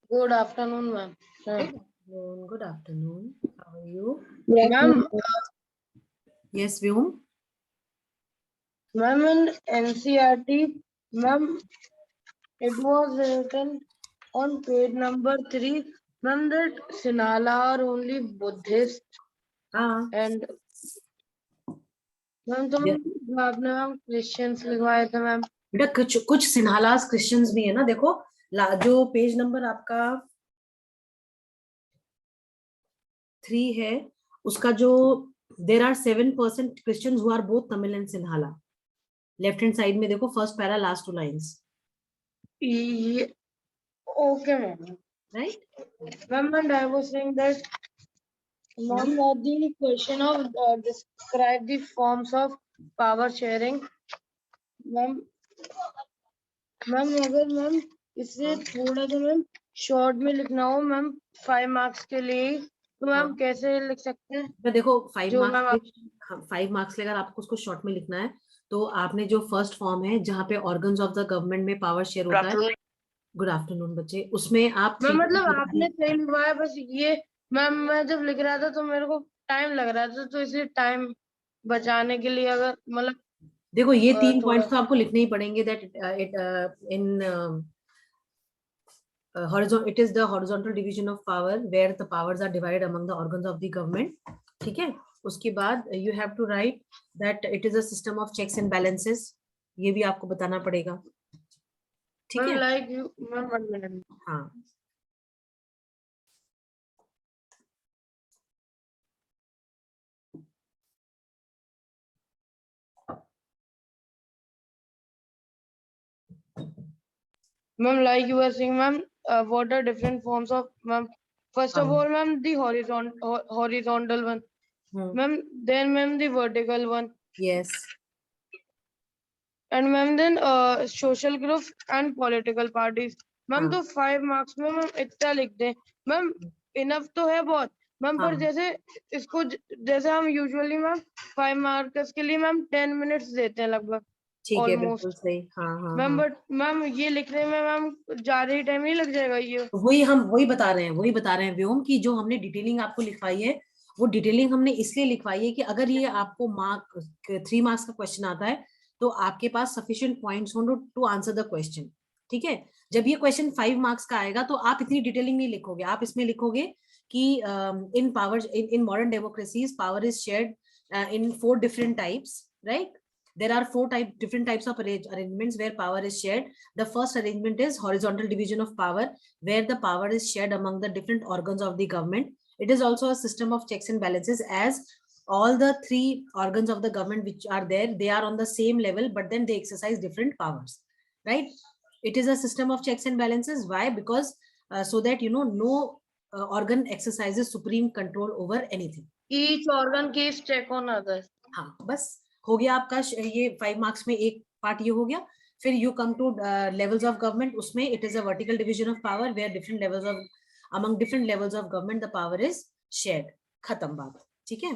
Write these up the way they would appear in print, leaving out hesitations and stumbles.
Good afternoon, ma'am. Good afternoon. How are you? Ma'am, Yes, Vyom. ma'am, in NCERT, ma'am, it was written on page number 3, ma'am, that Sinhala are only Buddhist हाँ. and ma'am, तो Yeah. आपने ma'am Christians लिखवाए थे ma'am. बेटा कुछ Sinhalese Christians भी है ना. देखो जो पेज नंबर आपका 3 है उसका जो there are 7% Christians who are both Tamil and Sinhala. Left hand side में देखो first para last 2 lines. Okay, ma'am. Right? Ma'am, and I was saying that ma'am, the question of describe the forms of power sharing. Ma'am अगर ma'am इसे थोड़ा सा ma'am short में लिखना हो ma'am 5 marks के लिए तो मैम कैसे लिख सकते हैं. तो देखो 5 जो मैम मार्क्स लेकर आपको उसको शॉर्ट में लिखना है. तो आपने जो फर्स्ट फॉर्म है जहाँ पे ऑर्गन्स ऑफ द गवर्नमेंट में पावर शेयर होता है. गुड आफ्टरनून बच्चे. उसमें आप मैम मतलब आपने सही लिखवाया बस ये मैम मैं जब लिख रहा था तो मेरे को टाइम लग रहा था तो इसे टाइम बचाने के लिए अगर मतलब देखो ये 3 पॉइंट्स तो आपको लिखने ही पड़ेंगे. That it in it is the horizontal division of power where the powers are divided among the organs of the government. ठीक है. उसके बाद you have to write that it is a system of checks and balances. ये भी आपको बताना पड़ेगा. ठीक है. Like you ma'am 1 minute. हाँ. Ma'am, like you were saying, ma'am, what are different forms of ma'am? First of all, ma'am, the horizontal one, ma'am. Then, ma'am, the vertical one. Yes. And ma'am, then social groups and political parties. Ma'am तो 5 marks में ma'am इतना लिख दें. Ma'am enough तो है बहुत ma'am. पर जैसे इसको जैसे हम यूजुअली मैम 5 मार्क्स के लिए मैम 10 मिनट्स देते हैं लगभग. ठीक है. बिल्कुल सही. हाँ हाँ मैम बट मैम ये लिखने में मैम ज्यादा ही टाइम नहीं लग जाएगा. ये वही बता रहे हैं व्योम की जो हमने डिटेलिंग आपको लिखवाई है वो डिटेलिंग हमने इसलिए लिखवाई है कि अगर ये आपको 3 मार्क्स का क्वेश्चन आता है तो आपके पास सफिशिएंट पॉइंट्स हो टू आंसर द क्वेश्चन. ठीक है. जब ये क्वेश्चन 5 मार्क्स का आएगा तो आप इतनी डिटेलिंग नहीं लिखोगे. आप इसमें लिखोगे कि in power in modern democracies power is shared in 4 different types. Right. There are 4 different types of arrangements where power is shared. The first arrangement is horizontal division of power, where the power is shared among the different organs of the government. It is also a system of checks and balances, as all the 3 organs of the government which are there, they are on the same level, but then they exercise different powers. Right? It is a system of checks and balances. Why? Because so that no organ exercises supreme control over anything. Each organ keeps check on others. हाँ बस हो गया आपका ये 5 marks में एक part ये हो गया. फिर you come to levels of government. उसमें it is a vertical division of power where different levels of among different levels of government the power is shared. खत्म बात. ठीक है.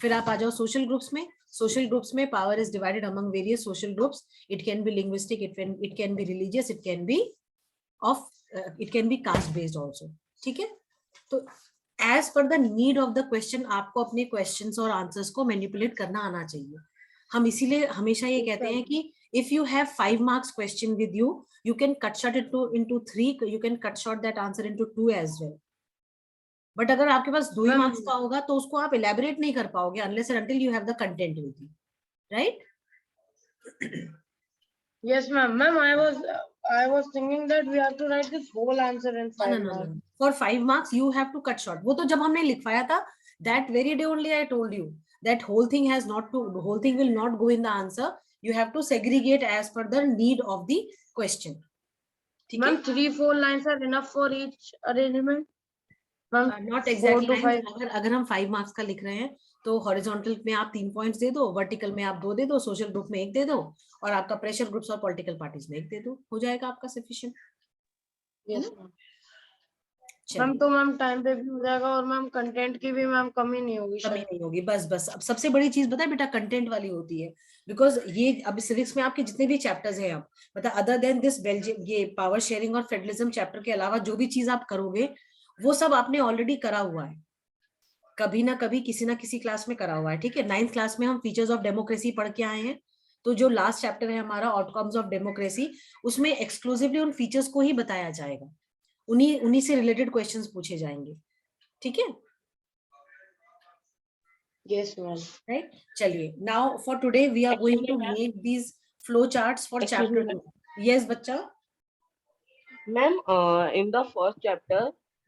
फिर आप आ जाओ सोशल ग्रुप्स में. सोशल ग्रुप्स में power is divided among various social groups. It can be linguistic, it can be religious, it can be caste based also. ठीक है. तो as per the need of the question आपको अपने questions और answers को manipulate करना आना चाहिए. हम इसीलिए हमेशा ये कहते हैं कि if you have 5 marks question with you can cut short it into 3, you can cut short that answer into 2 as well. But अगर आपके पास 2 मार्क्स का होगा तो उसको आप एलैबोरेट नहीं कर पाओगे unless and until you have the content with you. Right. Yes, ma'am. Ma'am, I was thinking that we have to write this whole answer in 5 marks. For 5 marks, you have to cut short. वो तो जब हमने लिखवाया था, that very day only I told you that whole thing will not go in the answer. You have to segregate as per the need of the question. Ma'am, 3-4 lines are enough for each arrangement. Not exactly lines. अगर हम 5 marks का लिख रहे हैं तो horizontal में आप 3 points दे दो, वर्टिकल में आप 2 दे दो, सोशल ग्रुप में 1 दे दो और आपका प्रेशर ग्रुप्स और पॉलिटिकल पार्टीज में 1 दे दो. हो जाएगा आपका सफिशिएंट. Yes, मैम तो मैम टाइम पे भी हो जाएगा और मैम कंटेंट की भी मैम कमी नहीं होगी कमी शायद। नहीं होगी, बस बस। अब सबसे बड़ी चीज पता है बेटा, कंटेंट वाली होती है। बिकॉज ये अब सिविक्स में आपके जितने भी चैप्टर्स हैं, आप मतलब अदर देन दिस बेल्जियम, ये पावर शेयरिंग और फेडरलिज्म चैप्टर के अलावा जो भी चीज आप करोगे, वो सब आपने ऑलरेडी करा हुआ है, कभी ना कभी किसी ना किसी क्लास में करा हुआ है। ठीक है, 9th क्लास में हम फीचर्स ऑफ डेमोक्रेसी पढ़ के आए हैं, तो जो लास्ट चैप्टर है हमारा आउटकम्स ऑफ डेमोक्रेसी, उसमें एक्सक्लूसिवली उन फीचर्स को ही बताया जाएगा, उन्हीं उन्हीं से रिलेटेड क्वेश्चंस पूछे जाएंगे। ठीक है, यस मैम। right? चलिए, now for today we are going to make these flow charts for Excuse chapter me, 2. Yes बच्चा। ma'am. In the first chapter,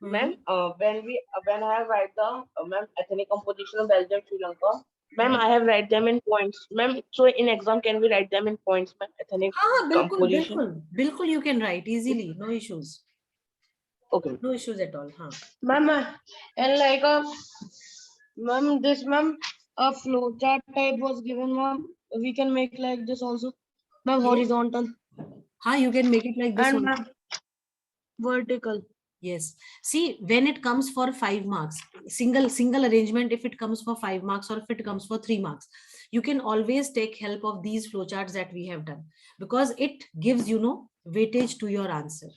ma'am, when I have write the ma'am ethnic composition of Belgium, Sri Lanka, ma'am, I have write them in points, ma'am. So in exam, can we write them in points, ma'am? Ethnic हाँ हाँ, बिल्कुल composition. बिल्कुल बिल्कुल, you can write easily, no issues, Okay. no issues at all. हाँ Ma'am, and like a ma'am, this ma'am, a flow chart type was given, ma'am. We can make like this also, ma'am, yes, horizontal हाँ, you can make it like this and also. ma'am, vertical. Yes, see, when it comes for 5 marks, single arrangement, if it comes for 5 marks or if it comes for 3 marks, you can always take help of these flowcharts that we have done, because it gives, you know, weightage to your answer.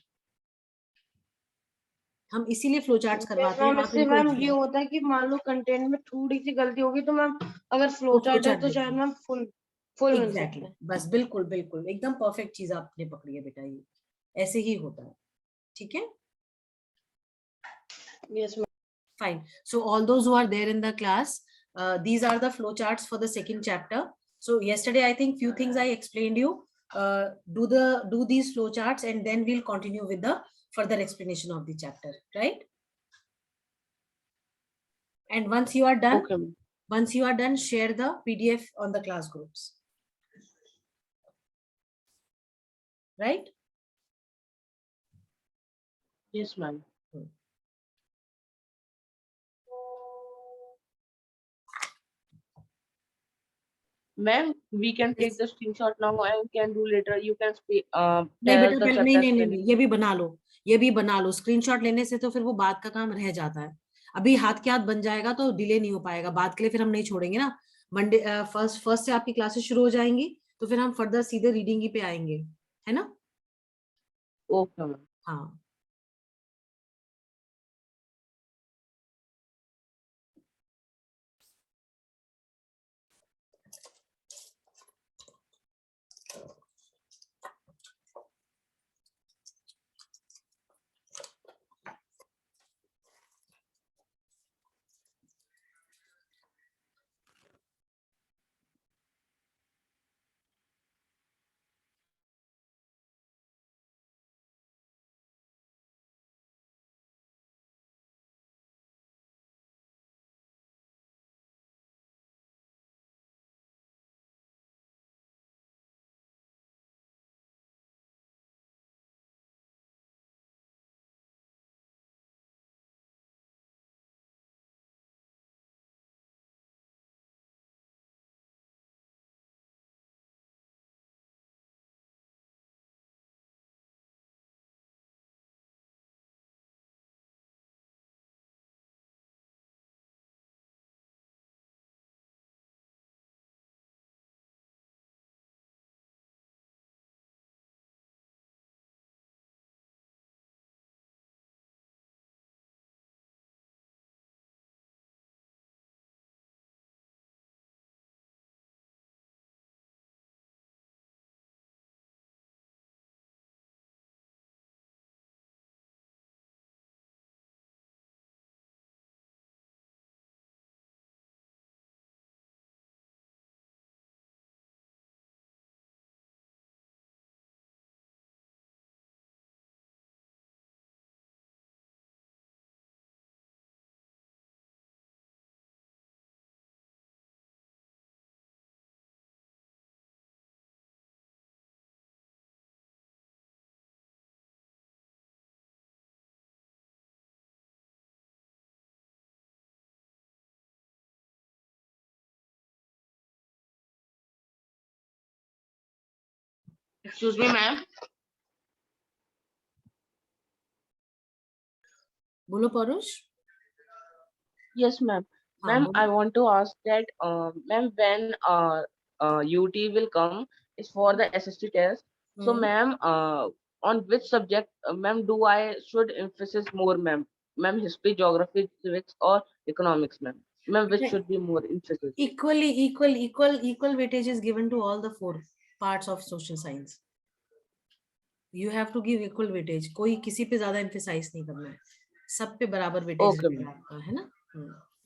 हम इसीलिए flow charts करवाते हैं, ma'am आप इससे इनको ma'am ये exam होता है कि मान लो कंटेंट में थोड़ी सी गलती होगी तो मैम अगर फ्लो वो फ्लो चार्ट है चार्ट तो देते शायद हैं। मैम फुल फुल मिल एग्जैक्टली, सकता है। बस बिल्कुल बिल्कुल एकदम परफेक्ट चीज आपने पकड़ी है बेटा, ये ऐसे ही होता है। ठीक है, yes ma'am. fine. So all those who are there in the class, these are the flow charts for the second chapter. So yesterday I think few things I explained you. Do these flow charts and then we'll continue with the further explanation of the chapter, right? And once you are done, Okay, ma'am. once you are done, share the PDF on the class groups, right? Yes, ma'am. Ma'am, we can take the screenshot now and can do later. You can speak. नहीं Tell बेटा, us the पहले नहीं chapter नहीं नहीं spelling. नहीं, ये भी बना लो, ये भी बना लो। स्क्रीनशॉट लेने से तो फिर वो बात का काम रह जाता है, अभी हाथ के हाथ बन जाएगा तो डिले नहीं हो पाएगा, बात के लिए फिर हम नहीं छोड़ेंगे ना। मंडे फर्स्ट फर्स्ट से आपकी क्लासेस शुरू हो जाएंगी, तो फिर हम फर्दर सीधे रीडिंग ही पे आएंगे, है ना। Okay, ma'am. हाँ Excuse me, ma'am. बोलो परुष। Yes, ma'am. हाँ Ma'am, I बोलो। want to ask that, ma'am, when UT will come is for the SST test. So, hmm. ma'am, on which subject, ma'am, do I should emphasis more, ma'am? Ma'am, history, geography, civics, or economics, ma'am? Ma'am, which should be more emphasis? Equal weightage is given to all the 4 parts of social science. You have to give equal weightage. कोई किसी पे ज्यादा emphasize नहीं करना है, सब पे बराबर weightage Okay, रहेगा ma'am. आपका, है ना?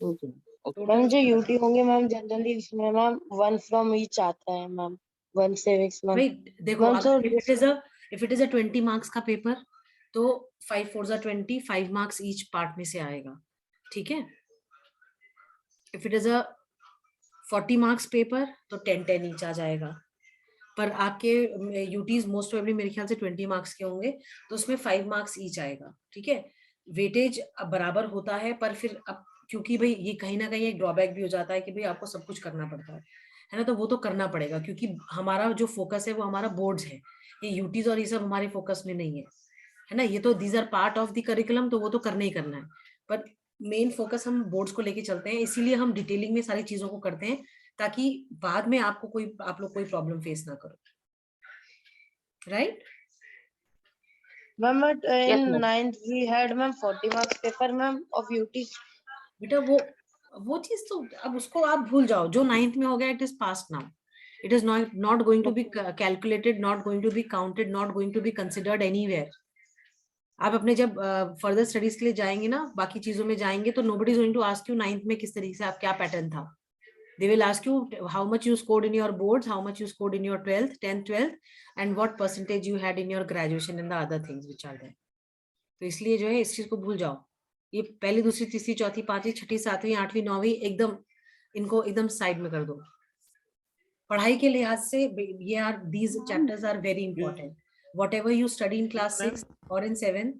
Okay. Okay. मैम टोटल जो यूटी होंगे मैम जनरली इसमें मैम 1 फ्रॉम ईच आता है मैम, 1 civics मैम। भाई देखो, मैम सो अगर if it is a 20 marks का पेपर, तो 5 4 20, 5 marks each part में से आएगा, ठीक है? If it is a 40 marks paper, तो 10 10 each आ जाएगा। पर आपके यूटीज मोस्ट प्रोबेबली मेरे ख्याल से 20 मार्क्स के होंगे, तो उसमें 5 मार्क्स ईच आएगा, ठीक है? वेटेज अब बराबर होता है, पर फिर अब क्योंकि भाई ये कहीं ना कहीं एक ड्रॉबैक भी हो जाता है कि भाई आपको सब कुछ करना पड़ता है ना? तो वो तो करना पड़ेगा, क्योंकि हमारा जो फोकस है वो हमारा बोर्ड्स है, ये यूटीज और ये सब हमारे फोकस में नहीं है ना? ये तो these are part of the curriculum, तो वो तो करना ही करना है, पर मेन फोकस हम बोर्ड्स को लेके चलते हैं, इसीलिए हम डिटेलिंग में सारी चीजों को करते हैं, ताकि बाद में आप लोग कोई प्रॉब्लम फेस ना करो, right? Ma'am Yes, in ma'am. 9th we had ma'am 40 marks paper ma'am of UT. बेटा वो चीज तो अब उसको आप भूल जाओ, जो 9th में हो गया it is past now, it is not going to be calculated, not going to be counted, not going to be considered anywhere. आप अपने जब फर्दर स्टडीज के लिए जाएंगे ना, बाकी चीजों में जाएंगे, तो nobody is going to ask you 9th में किस तरीके से आप क्या पैटर्न था। They will ask you how much you scored in your boards, how much you scored in your 12th, 10th, 12th, and what percentage you had in your graduation and the other things which are there. तो इसलिए जो है इस चीज को भूल जाओ, ये पहली दूसरी तीसरी चौथी पांचवी छठी सातवीं आठवीं नौवीं एकदम इनको एकदम साइड में कर दो। पढ़ाई के लिहाज से ये are these chapters are very important, whatever you study in class 6 और इन 7,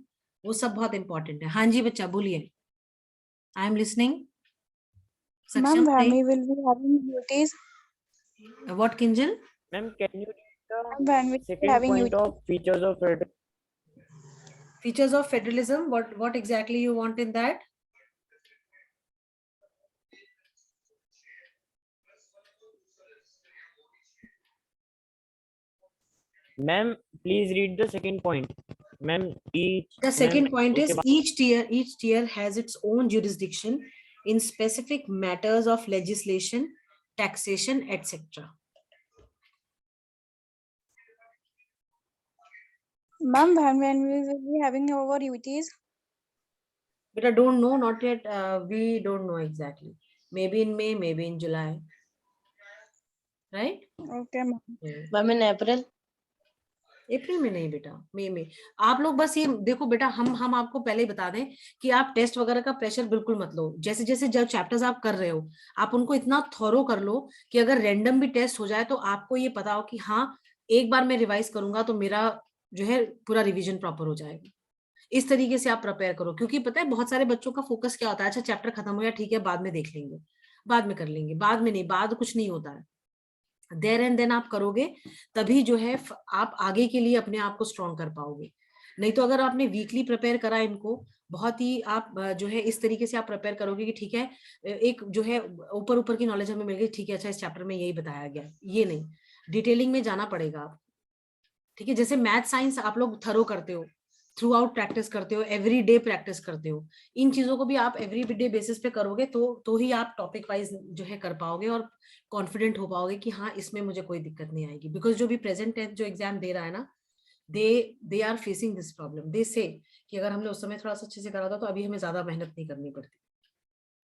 वो सब बहुत इंपॉर्टेंट है। हाँ जी बच्चा बोलिए, I am listening. Ma'am, when we will be having duties? What, Kinjal? Ma'am, can you read the When we will be second having point duties? of features of federalism? Features of federalism, what exactly you want in that? Ma'am, please read the second point. Ma'am, The second point is each tier has its own jurisdiction in specific matters of legislation, taxation, etc. Ma'am, when we will be having our duties? But I don't know, not yet. We don't know exactly. Maybe in May, maybe in July. Right? Okay, ma'am. Ma'am in April. April में नहीं बेटा, मई में। आप लोग बस ये देखो बेटा, हम आपको पहले ही बता दें कि आप टेस्ट वगैरह का प्रेशर बिल्कुल मत लो। जैसे जैसे जब चैप्टर्स आप कर रहे हो, आप उनको इतना थॉरो कर लो कि अगर रैंडम भी टेस्ट हो जाए तो आपको ये पता हो कि हाँ एक बार मैं रिवाइज करूंगा तो मेरा जो है पूरा रिवीजन प्रॉपर हो जाएगा। इस तरीके से आप प्रिपेयर करो, क्योंकि पता है बहुत सारे बच्चों का फोकस क्या होता है, अच्छा चैप्टर खत्म हो गया ठीक है बाद में देख लेंगे, बाद में कर लेंगे, बाद में नहीं, बाद कुछ नहीं होता है, देयर एंड देन आप करोगे तभी जो है आप आगे के लिए अपने आप को स्ट्रॉन्ग कर पाओगे। नहीं तो अगर आपने वीकली प्रिपेयर करा इनको बहुत ही, आप जो है इस तरीके से आप प्रिपेयर करोगे कि ठीक है एक जो है ऊपर ऊपर की नॉलेज हमें मिल गई, ठीक है अच्छा इस चैप्टर में यही बताया गया, ये नहीं, डिटेलिंग में जाना पड़ेगा आप, ठीक है? जैसे मैथ साइंस आप लोग थरो करते हो, थ्रू आउट प्रैक्टिस करते हो, एवरी डे प्रैक्टिस करते हो, इन चीजों को भी आप एवरी डे बेसिस पे करोगे तो ही आप टॉपिक वाइज जो है कर पाओगे और कॉन्फिडेंट हो पाओगे कि हाँ इसमें मुझे कोई दिक्कत नहीं आएगी। बिकॉज जो भी प्रेजेंट टेंथ जो एग्जाम दे रहा है ना, they are facing this problem, they say कि अगर हमने उस समय थोड़ा सा अच्छे से करा था तो अभी हमें ज्यादा मेहनत नहीं करनी पड़ती,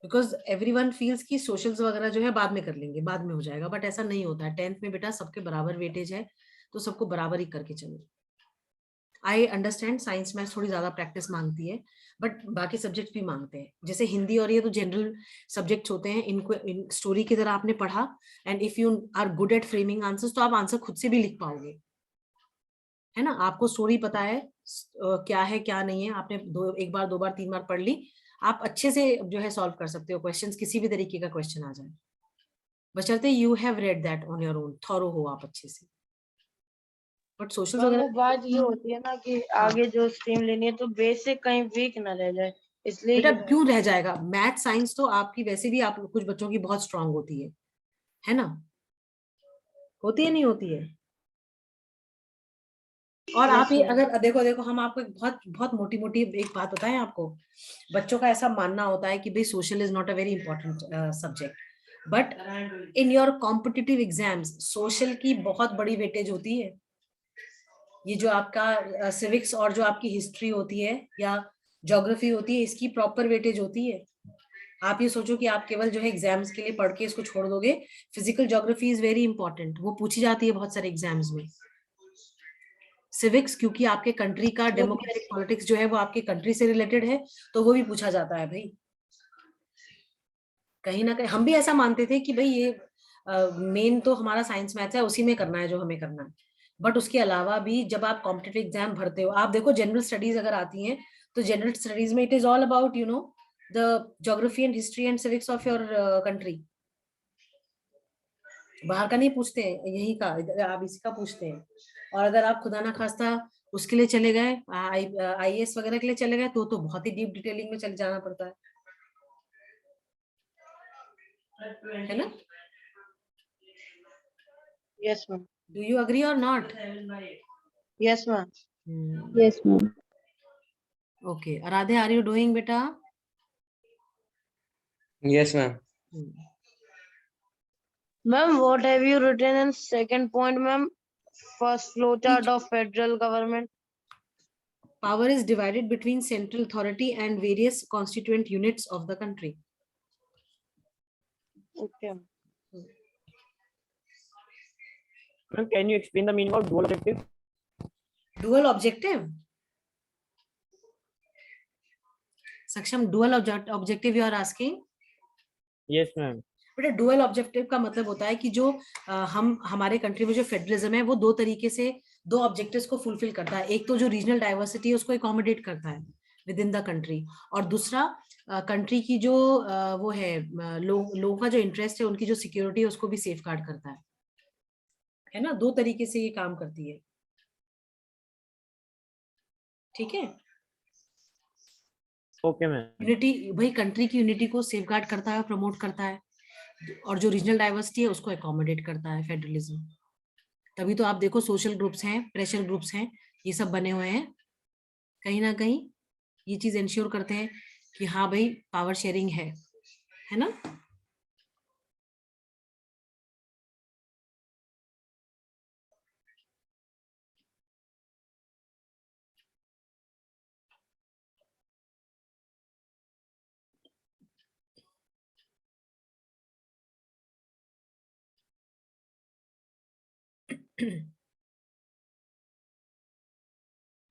बिकॉज एवरीवन फील्स की सोशल्स वगैरह जो है बाद में कर लेंगे, बाद में हो जाएगा, बट ऐसा नहीं होता है। टेंथ में बेटा सबके बराबर वेटेज है, तो सबको बराबर ही करके चलो। आई अंडरस्टैंड साइंस मैथ्स थोड़ी ज्यादा प्रैक्टिस मांगती है, बट बाकी सब्जेक्ट भी मांगते हैं, जैसे हिंदी और ये तो जनरल सब्जेक्ट्स होते हैं, इनको स्टोरी की तरह आपने पढ़ा, and if you are good at framing answers तो आप आंसर खुद से भी लिख पाओगे, है ना? आपको स्टोरी पता है क्या है क्या नहीं है, आपने एक बार दो बार तीन बार पढ़ ली, आप अच्छे से जो है सॉल्व कर सकते हो क्वेश्चंस, किसी भी तरीके का क्वेश्चन आ जाए, बशर्ते you have read that on your own, thorough हो आप अच्छे से। बट सोशल वो बात ये होती है ना कि आगे जो स्ट्रीम लेनी है तो बेसिक कहीं वीक ना रह जाए, इसलिए बेटा ये है। क्यों रह जाएगा? मैथ साइंस तो आपकी वैसे भी आप कुछ बच्चों की बहुत स्ट्रांग होती है ना? होती है नहीं होती है? और आप Yes, ये ma'am. अगर देखो देखो हम आपको एक बहुत बहुत मोटी मोटी एक बात बताएं आपको। बच्चों का ऐसा मानना होता है कि भाई social is not a very important subject, but in your competitive exams social की बहुत बड़ी वेटेज होती है। ये जो आपका सिविक्स और जो आपकी हिस्ट्री होती है या ज्योग्राफी होती है, इसकी प्रॉपर वेटेज होती है। आप ये सोचो कि आप केवल जो है एग्जाम्स के लिए पढ़ के इसको छोड़ दोगे। Physical geography is very important, वो पूछी जाती है बहुत सारे एग्जाम्स में। सिविक्स क्योंकि आपके कंट्री का डेमोक्रेटिक पॉलिटिक्स जो है वो आपके कंट्री से रिलेटेड है, तो वो भी पूछा जाता है भाई। कहीं ना कहीं हम भी ऐसा मानते थे कि भाई ये मेन तो हमारा साइंस मैथ्स है, उसी में करना है जो हमें करना है। बट उसके अलावा भी जब आप कॉम्पिटिटिव एग्जाम भरते हो, आप देखो जनरल स्टडीज अगर आती हैं तो जनरल स्टडीज में it is all about you know the geography and history and civics of your country. बाहर का नहीं पूछते हैं, यही का आप इसी का पूछते हैं। और अगर आप खुदा ना खास्ता उसके लिए चले गए, आईएएस वगैरह के लिए चले गए, तो बहुत ही डीप डिटेलिंग में चले जाना पड़ता है ना? Yes, ma'am. Do you agree or not? Yes, ma'am. Yes, ma'am. Okay, Aaradhya are you doing बेटा? Yes, ma'am. Ma'am, what have you written in second point, ma'am? First flowchart of federal government. Power is divided between central authority and various constituent units of the country. Okay. Ma'am, can you explain the meaning of dual objective? Dual objective? Saksham, dual objective you are asking? Yes, ma'am. बेटा dual objective का मतलब होता है कि जो हम हमारे country में जो फेडरलिज्म है वो दो तरीके से दो ऑब्जेक्टिव्स को फुलफिल करता है। एक तो जो रीजनल डाइवर्सिटी है उसको एकोमोडेट करता है विद इन द कंट्री, और दूसरा कंट्री की जो वो है लोगों का जो इंटरेस्ट है, उनकी जो सिक्योरिटी है उसको भी सेफ गार्ड करता है ना? दो तरीके से ये काम करती है। ठीक है? Okay, ma'am. यूनिटी, भाई कंट्री की यूनिटी को सेफ गार्ड करता है, प्रमोट करता है, और जो रीजनल डाइवर्सिटी है उसको एकोमोडेट करता है फेडरलिज्म। तभी तो आप देखो सोशल ग्रुप्स हैं, प्रेशर ग्रुप्स हैं, ये सब बने हुए हैं। कहीं ना कहीं ये चीज इंश्योर करते हैं कि हाँ भाई पावर शेयरिंग है ना?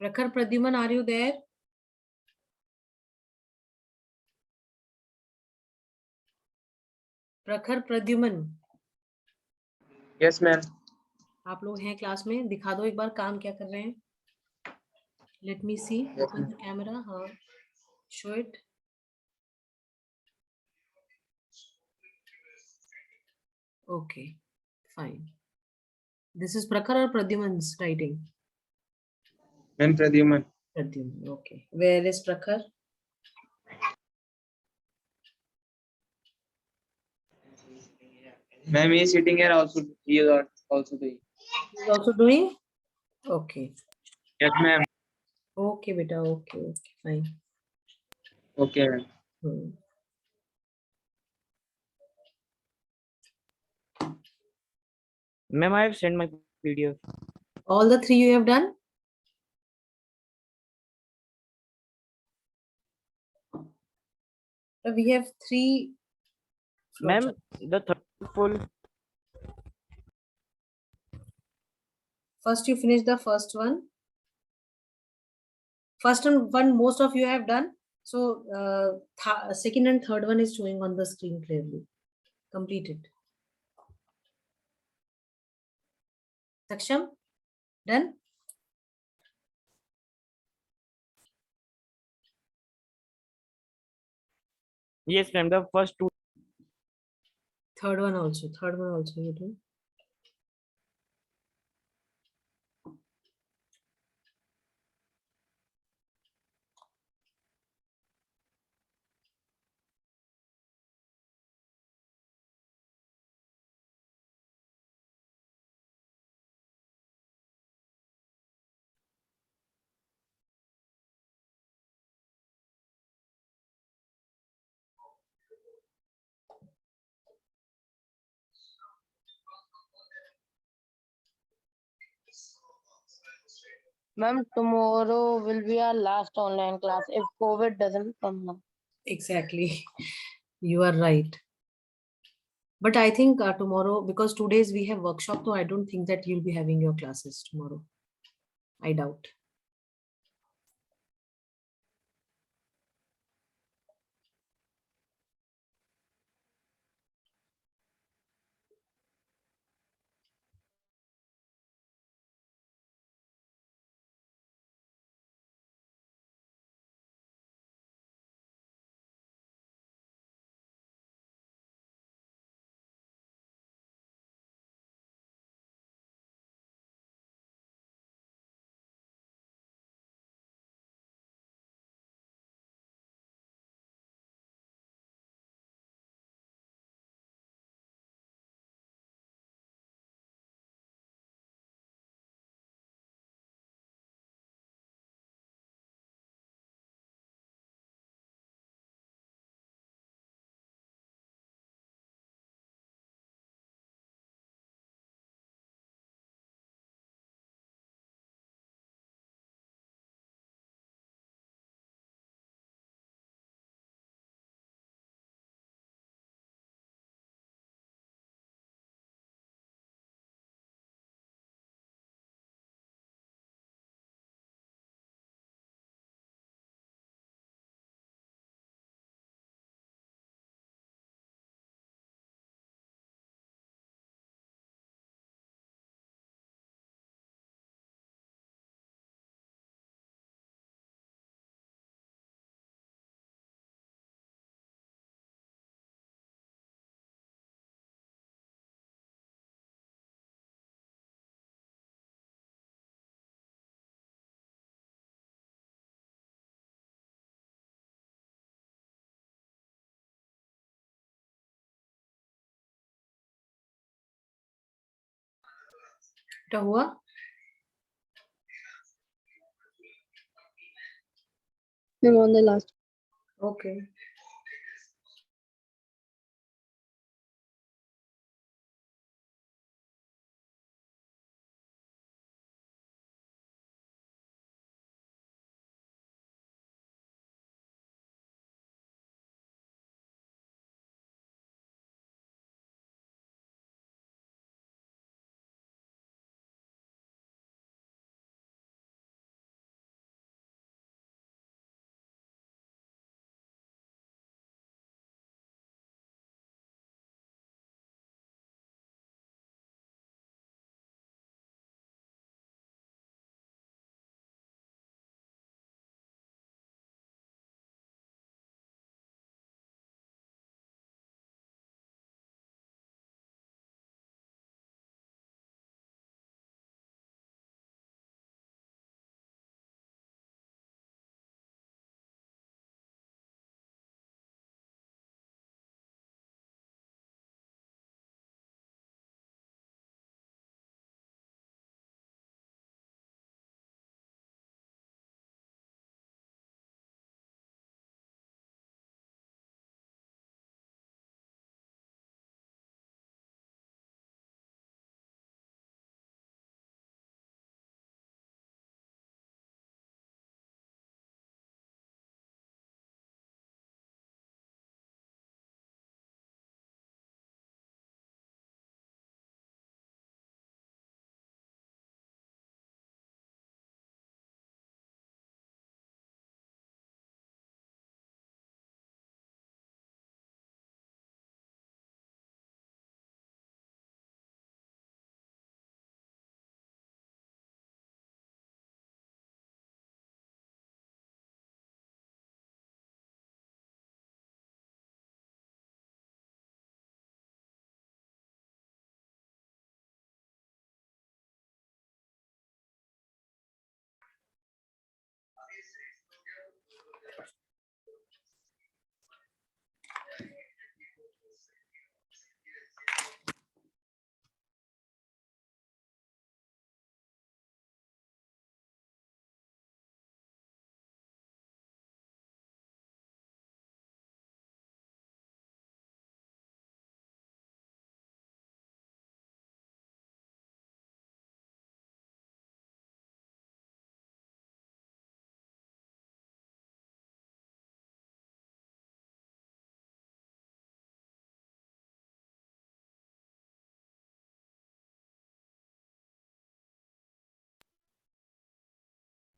प्रखर प्रद्युमन, आर यू देयर? प्रखर प्रद्युमन, Yes, ma'am. आप लोग हैं क्लास में? दिखा दो एक बार काम क्या कर रहे हैं। Let me see, open the camera. हाँ, show it. Okay, fine. This is Prakhar or Pradyuman's writing? Ma'am, Pradyuman. Pradyuman, okay. Where is Prakhar? Ma'am, he is sitting here also. He is also doing. He's also doing? Okay. Yes, ma'am. Okay, beta. Okay, fine. Okay, ma'am. Ma'am, I have sent my PDF. All the three you have done? We have three. Ma'am, the third full. First, you finish the first one. First one, most of you have done. So, second and third one is showing on the screen clearly. Complete it. Saksham, done? Yes, ma'am. The first two. Third one also. Third one also you do. Ma'am, tomorrow will be our last online class if COVID doesn't come now. Exactly. You are right. But I think tomorrow, because 2 days we have workshop, so I don't think that you'll be having your classes tomorrow. I doubt. क्या हुआ? I'm on the last. Okay.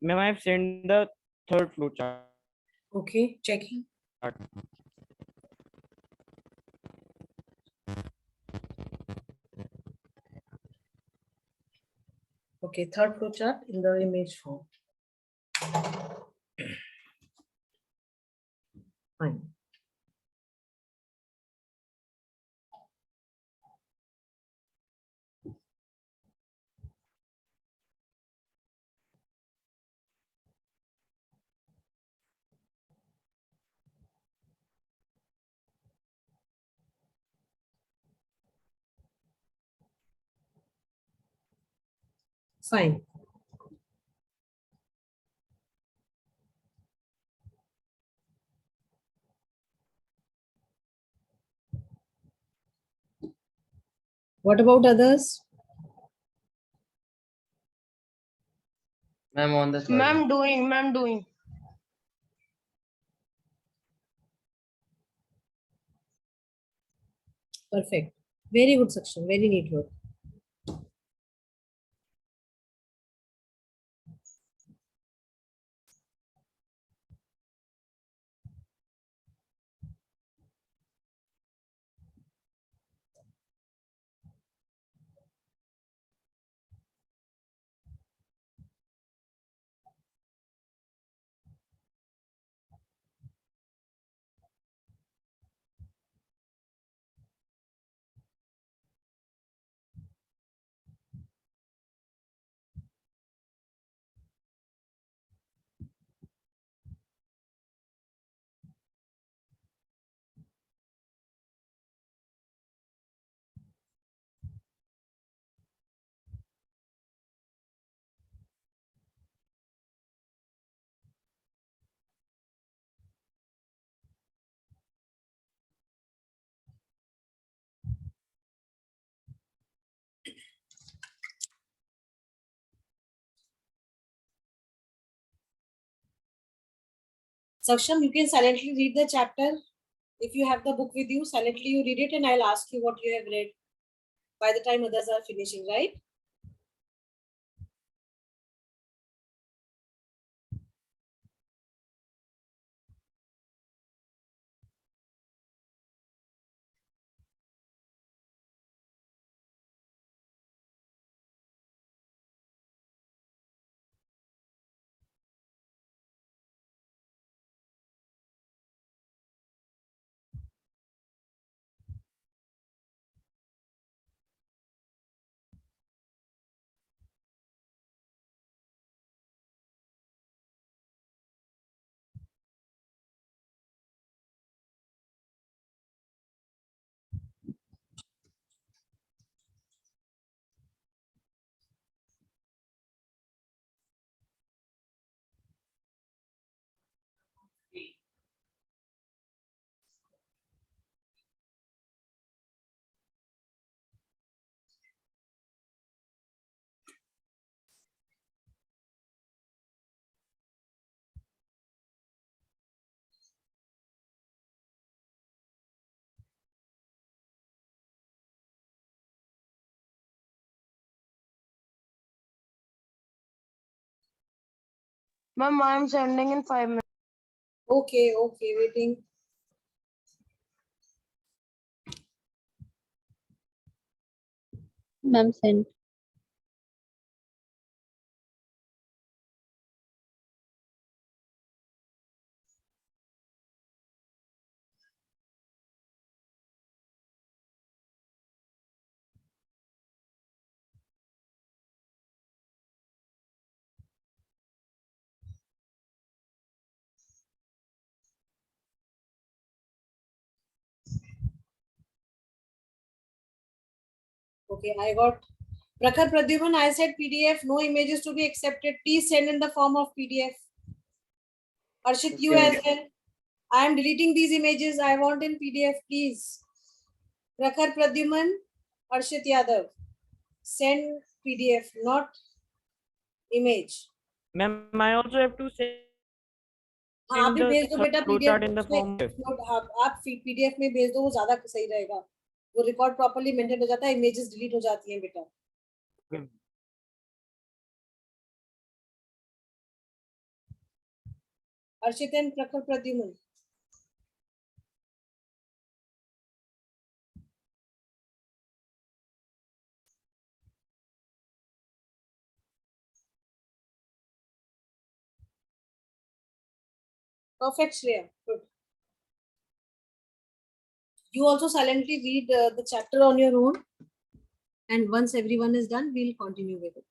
Ma'am, I have sent the third flow chart. Okay, checking. Okay, third flow chart in the image form. Fine. Fine. What about others? Ma'am, on the slide. Ma'am doing. Perfect. Very good section. Very neat work. Saksham, you can silently read the chapter. If you have the book with you, silently you read it and I'll ask you what you have read by the time others are finishing, right? Ma'am, I'm sending in 5 minutes. Okay, waiting. Ma'am sent. Okay, I got Prakhar Pradyuman, I said PDF, no images to be accepted. Please send in the form of PDF. Arshit, you as well. I am deleting these images. I want in PDF, please. Prakhar Pradyuman, Arshit Yadav. Send PDF, not image. Ma'am, I also have to हाँ आप send भी the भेज दो बेटा third flow PDF chart in the form of आप PDF में भेज दो वो ज्यादा सही रहेगा वो रिकॉर्ड प्रॉपर्ली मेंटेन हो जाता है इमेजेस डिलीट हो जाती हैं बेटा Arshit and Prakhar Pradyuman. Perfect, Shreya. Good. You also silently read the chapter on your own, and once everyone is done, we'll continue with it.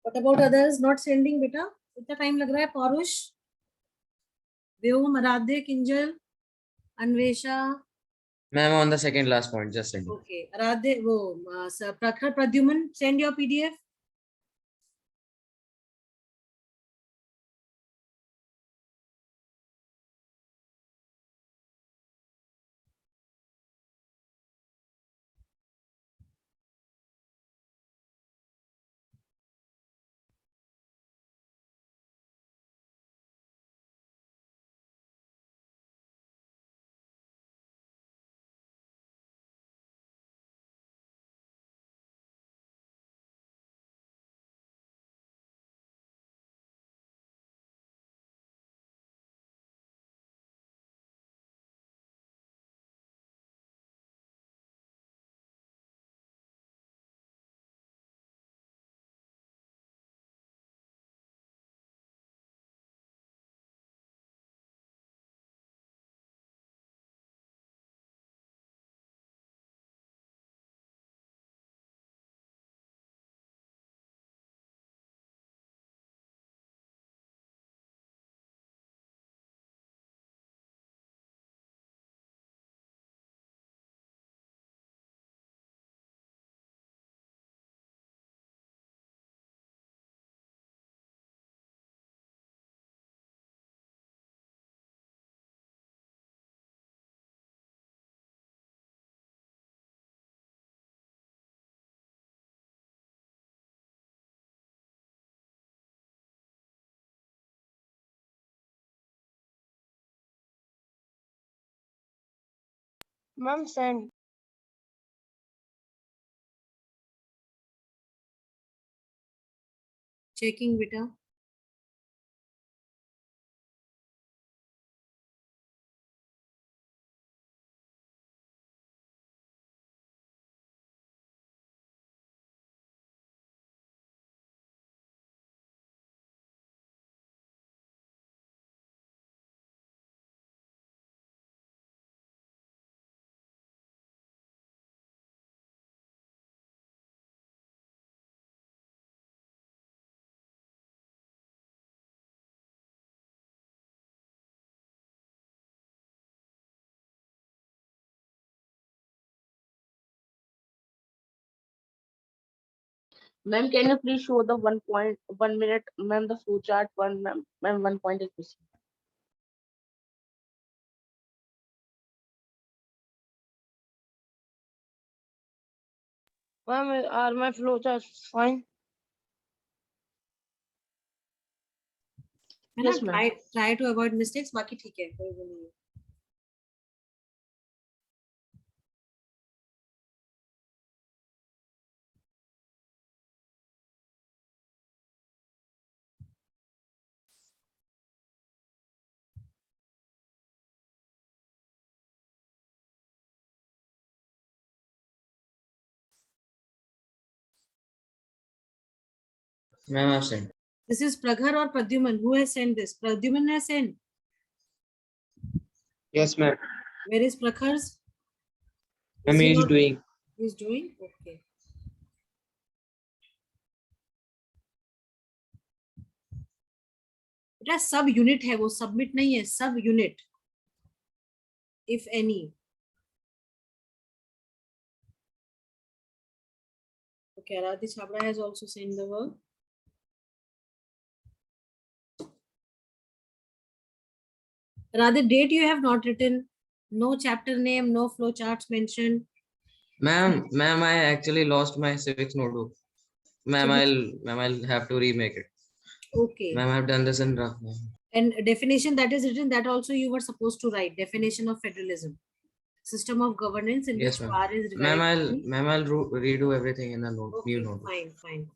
What about others not sending, beta? कितना time लग रहा है? Parush, Vyom, Aradhya, Kinjal, Anvesha. Ma'am, on the second last point, just send it. Okay, Aradhya, वो Prakhar Pradyuman, send your PDF. Ma'am, send. Checking, beta. Ma'am, can you please show the 1 minute, ma'am, the flow chart? Ma'am, 1 point is missing. Ma'am, are my flowcharts fine? है ना, Yes, ma'am. try to avoid mistakes, बाकी ठीक है, कोई वो नहीं है. Ma'am, I've sent. This is Praghar or Pradyuman. Who has sent this? Pradyuman has sent. Yes, ma'am. Where is Prakhar's? Ma'am, he is not- doing. He's doing? Okay. बेटा सब unit है वो, सबमिट नहीं है, सब unit. If any. Okay, Aradhi Chhabra has also sent the work. Rather date you have not written, no chapter name, no flow charts mentioned. Ma'am, I actually lost my civics notebook. Ma'am, I'll have to remake it. Okay. Ma'am, I've done this in rough. And definition that is written, that also you were supposed to write. Definition of federalism, system of governance in Yes, which ma'am. power is Ma'am, divided. I'll redo everything in a new Okay, notebook. fine.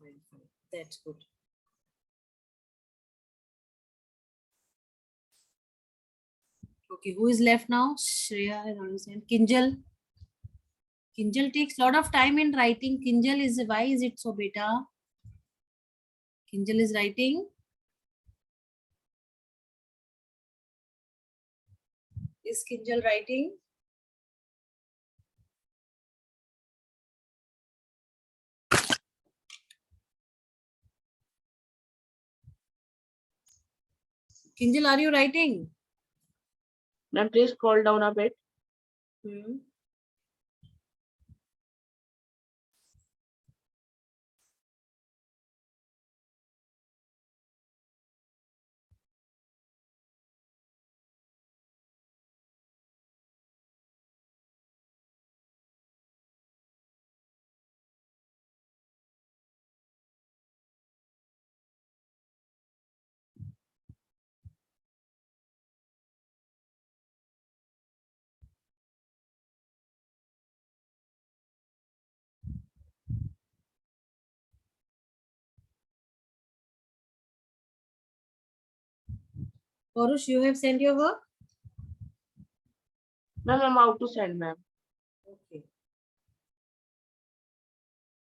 That's good. Okay, who is left now? Shreya has already sent. Kinjal. Kinjal takes a lot of time in writing. Kinjal is, why is it so beta? Kinjal is writing. Is Kinjal writing? Kinjal, are you writing? Ma'am, please scroll down a bit. Hmm. Porush, you have sent your work? Ma'am, I'm out to send, ma'am. Okay.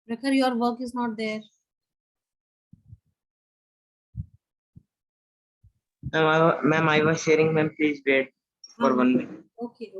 Prakhar, your work is not there. Ma'am, I was sharing. Ma'am, please wait for 1 minute. Okay.